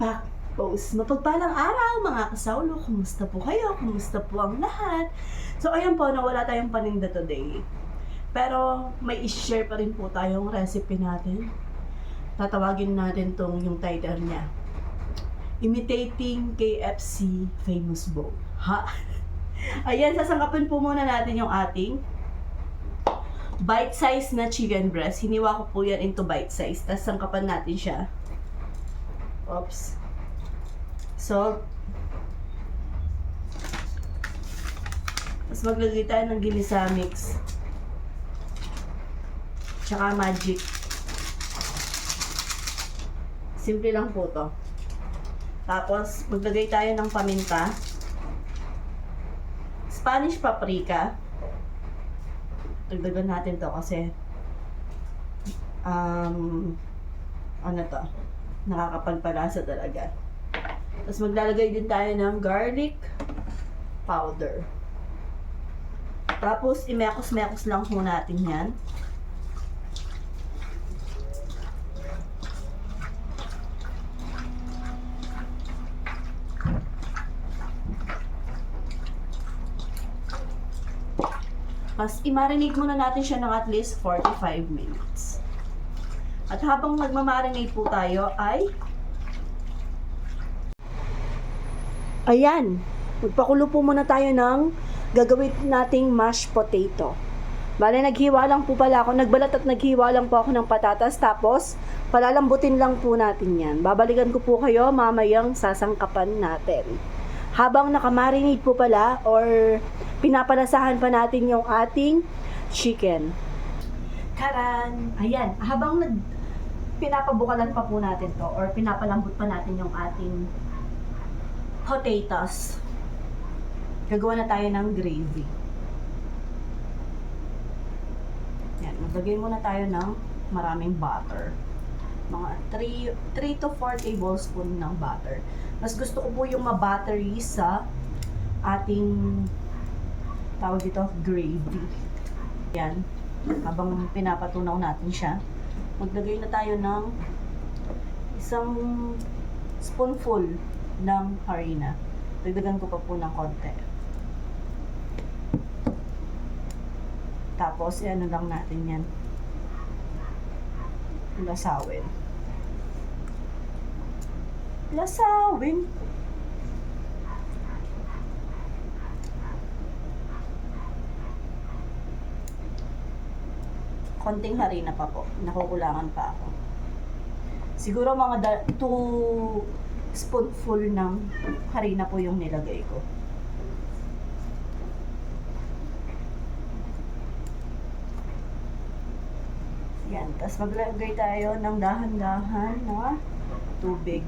Back post. Mapagpalang araw mga kasawlo. Kumusta po kayo? Kumusta po ang lahat? So ayan po, nawala tayong paninda today. Pero may i-share pa rin po tayong recipe natin. Tatawagin natin tong yung title niya. Imitating KFC Famous Bowl. Ha? Ayan, sasangkapin po muna natin yung ating bite size na chicken breast. Hiniwa ko po yan into bite size. Tapos sangkapan natin siya. Oops. Salt. Tapos maglagay tayo ng ginisa mix. Tsaka magic. Simple lang po to. Tapos maglagay tayo ng paminta. Spanish paprika. Dagdagan natin to kasi ano to? Nakakapagpalasa talaga. Tapos maglalagay din tayo ng garlic powder. Tapos imekos-mekos lang po natin yan. Tapos i-marinate muna natin siya ng at least 45 minutes. At habang nagmamarinate po tayo ay ayan, magpakulo po muna tayo ng gagawin nating mashed potato. Bale, naghiwa lang po pala ako, nagbalat at naghiwa lang po ako ng patatas, tapos palalambutin lang po natin yan. Babalikan ko po kayo mamayang sasangkapan natin. Habang nakamarinate po pala or pinapalasahan pa natin yung ating chicken. Karan! Ayan, habang pinapabukalan pa po natin to or pinapalambot pa natin yung ating potatoes, gagawa na tayo ng gravy. Yan, maglagay muna tayo ng maraming butter. Mga 3 to 4 tablespoon ng butter. Mas gusto ko po yung ma-buttery sa ating tawag dito, gravy. Yan, habang pinapatunaw natin siya, maglagay na tayo ng isang spoonful ng harina. Dagdagan ko pa po ng konti. Tapos, ano lang natin yan. Lasawin. Lasawin. Konting harina pa po. Nakukulangan pa ako. Siguro mga 2 spoonful ng harina po yung nilagay ko. Yan. Tapos maglagay tayo ng dahan-dahan na tubig.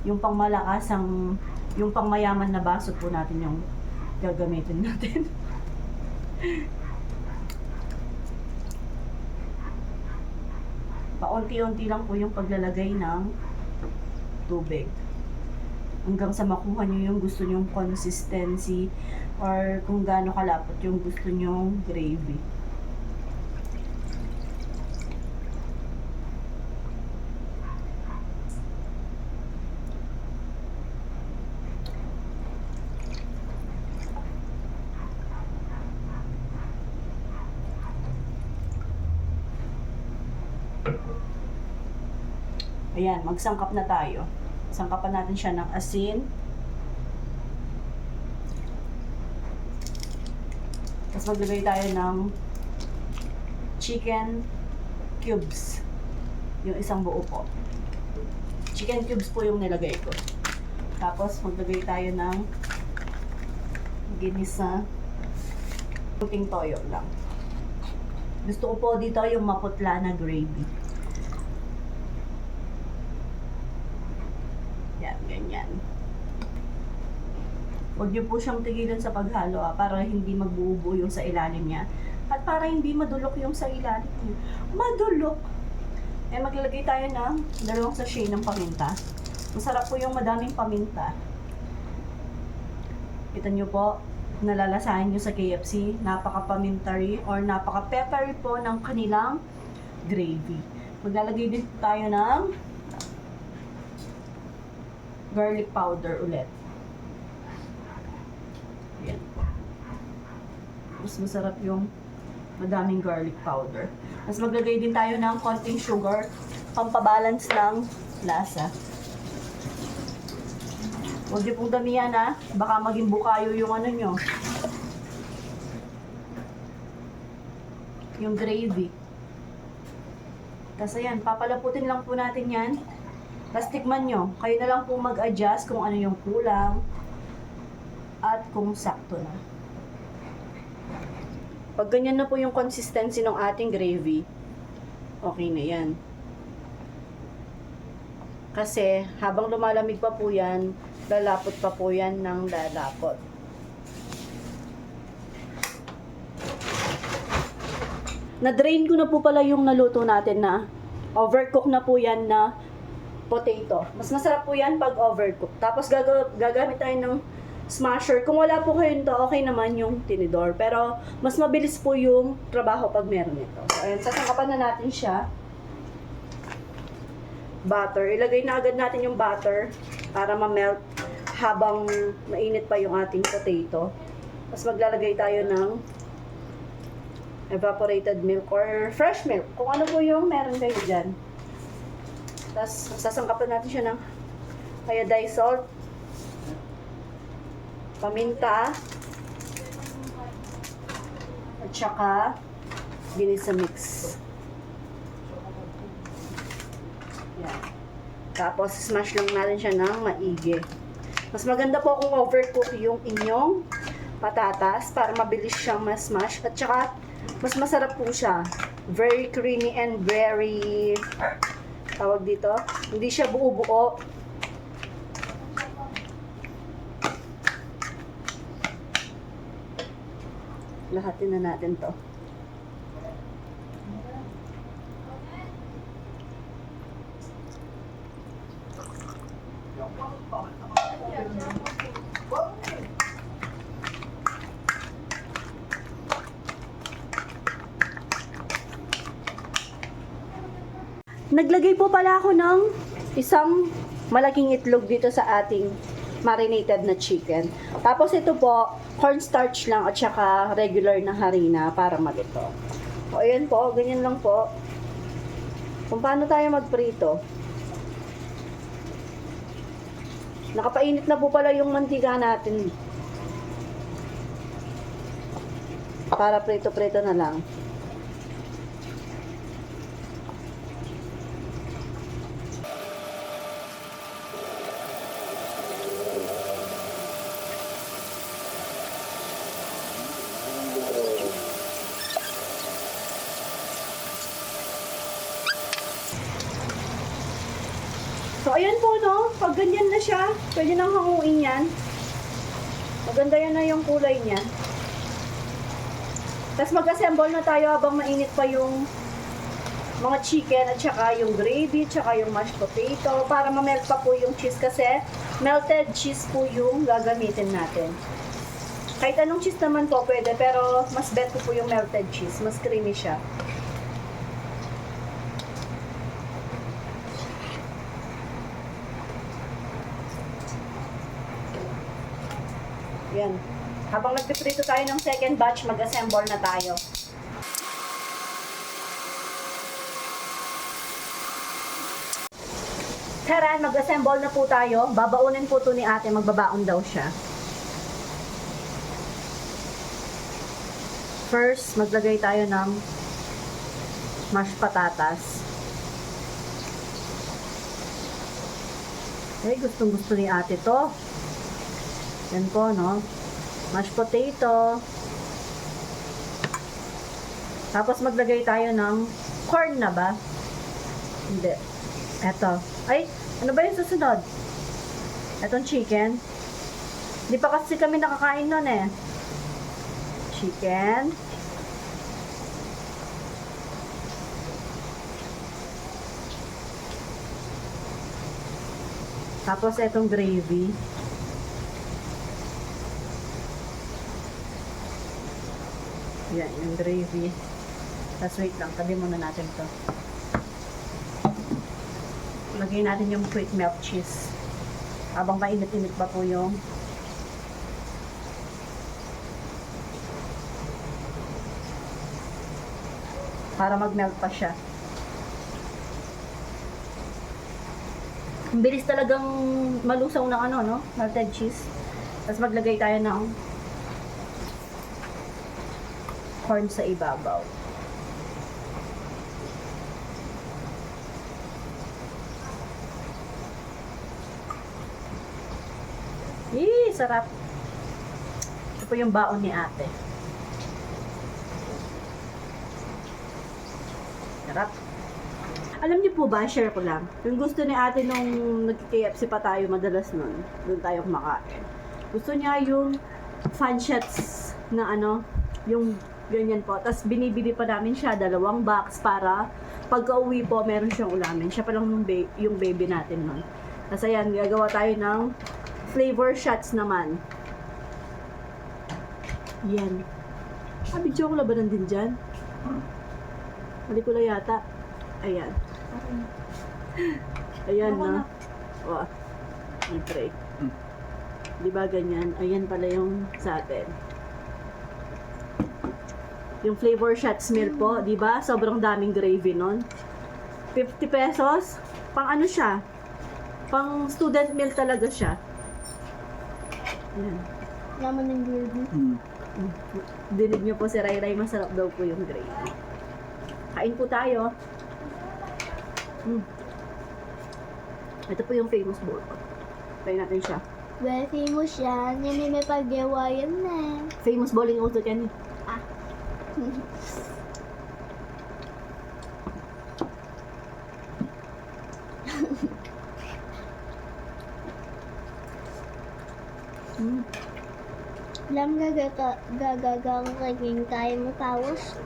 Yung pangmalakasang, yung pangmayaman na baso po natin yung gagamitin natin. Paunti-unti lang po yung paglalagay ng tubig hanggang sa makuha nyo yung gusto nyong consistency or kung gaano kalapot yung gusto nyong gravy. Ayan, magsangkap na tayo. Sangkapan natin siya ng asin. Tapos maglagay tayo ng chicken cubes. Yung isang buo po. Chicken cubes po yung nilagay ko. Tapos maglagay tayo ng ginisa. Kunting toyo lang. Gusto ko po dito yung maputla na gravy. Yan, ganyan. Huwag niyo po siyang tigilan sa paghalo para hindi magbubuo yung sa ilalim niya. At para hindi madulok yung sa ilalim niya. Madulok! Eh, maglalagay tayo ng 2 sachet ng paminta. Masarap po yung madaming paminta. Kita niyo po, nalalasahan niyo sa KFC, napaka-pamintary or napaka-peppery po ng kanilang gravy. Maglalagay din po tayo ng garlic powder ulit. Ayan. Mas masarap yung madaming garlic powder. Mas maglagay din tayo ng konting sugar, pampabalance ng lasa. Huwag niyo pong damihan ha, baka maging bukayo yung ano nyo. Yung gravy. Tapos ayan, papalaputin lang po natin yan. Tapos tikman nyo, kayo na lang po mag-adjust kung ano yung kulang at kung sakto na. Pag ganyan na po yung consistency ng ating gravy, okay na yan. Kasi habang lumalamig pa po yan, lalapot pa po yan ng lalapot. Na-drain ko na po pala yung naluto natin na overcook na po yan na potato. Mas masarap po yan pag overcook. Tapos gagamit tayo ng smasher. Kung wala po kayo nito, okay naman yung tinidor. Pero mas mabilis po yung trabaho pag meron ito. So, ayan, sasangkapan na natin siya. Butter. Ilagay na agad natin yung butter para ma-melt habang mainit pa yung ating potato. Tapos maglalagay tayo ng evaporated milk or fresh milk. Kung ano po yung meron kayo dyan. Tapos sasangkapan natin siya ng iodized salt, paminta, at saka ginisa mix. Yan. Tapos smash lang natin siya ng maigi. Mas maganda po kung overcook yung inyong patatas para mabilis siyang ma-smash at saka mas masarap po siya. Very creamy and very tawag dito, hindi siya buo-buo. Lahatin na natin to. Naglagay po pala ako ng isang malaking itlog dito sa ating marinated na chicken. Tapos ito po, cornstarch lang at saka regular na harina para malito. O ayan po, ganyan lang po. Kung paano tayo magprito. Nakapainit na po pala yung mantika natin. Para prito-prito na lang. So, ayan po, no? Pag ganyan na siya, pwede nang hanguin yan. Maganda yan na yung kulay niya. Tapos mag-assemble na tayo habang mainit pa yung mga chicken at saka yung gravy, at saka yung mashed potato para ma-melt pa po yung cheese kasi melted cheese po yung gagamitin natin. Kahit anong cheese naman po pwede, pero mas bet po yung melted cheese. Mas creamy siya. Yan. Habang nagpiprito tayo ng second batch, mag-assemble na tayo. Tara, mag-assemble na po tayo. Babaunin po to ni ate. Magbabaon daw siya. First, maglagay tayo ng mashed patatas. Okay, gustong-gusto ni ate to. Yan po, no? Mashed potato. Tapos maglagay tayo ng corn na ba? Hindi. Eto. Ay, ano ba yung susunod? Etong chicken. Hindi pa kasi kami nakakain nun eh. Chicken. Tapos etong gravy. Yan, yung gravy. Tapos wait lang, tabi muna natin to. Lagyan natin yung quick melt cheese. Habang mainit-init pa po yung para mag-melt pa siya. Ang bilis talagang malusaw ng ano, no? Melted cheese. Tapos maglagay tayo ng corn sa ibabaw. Sarap. Ito po yung baon ni ate. Sarap. Alam niyo po ba, share ko lang. Yung gusto ni ate nung nag-KFC pa tayo madalas nun, doon tayo kumakain. Gusto niya yung fan shots na ano, yung ganyan po. Tapos binibili pa namin siya 2 box para pagka-uwi po, meron siyang ulamin. Siya pa lang yung baby natin nun. Tapos ayan, gagawa tayo ng flavor shots naman. Yan. Video ko labanan din dyan. Mali ko lang yata. Ayan. Ayan na. O. I-tray. Diba ganyan? Ayan pala yung sa atin. Yung flavor shots meal po, diba? Sobrang daming gravy nun. 50 pesos. Pang ano siya? Pang student meal talaga siya. Ayan. Naman yung gravy. Dinig niyo po si Ray Ray, masarap daw po yung gravy. Kain po tayo. Ito po yung famous bowl. Try natin siya. Very famous yan. Yan may paggawa yan na. Famous bowling also yan. Ah. Alam gagagang tayo mo tawas.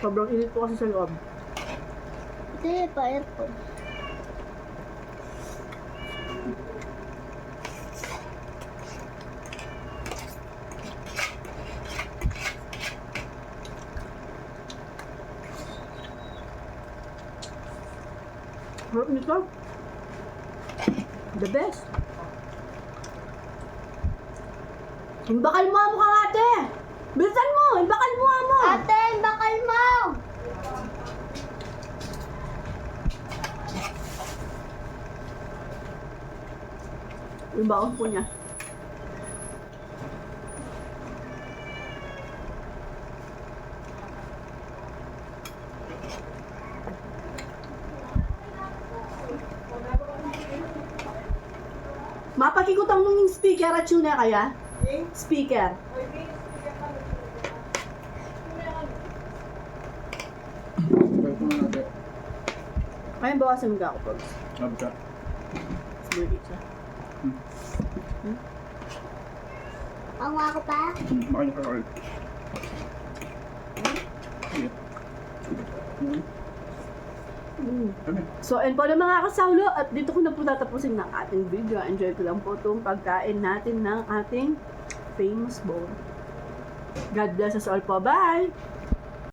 Sobrang init po kasi sa loob. Ito yung pa-aircon. Sarap nito. The best. Imbakal mo mo kang ate! Bilisan mo! Imbakal mo mo! Ate, bakal mo! Yung baon po niya. Mapakikutang nung speaker at tuna kaya? Speaker. Ayun, bawasan mo ako, Pogs. Sabta. Sige siya. Ang ako pa? Makanya ka ulit. So, and po na mga kasawlo, at dito ko na po tatapusin ng ating video. Enjoy ko lang po itong pagkain natin ng ating famous bowl. God bless us all po. Bye!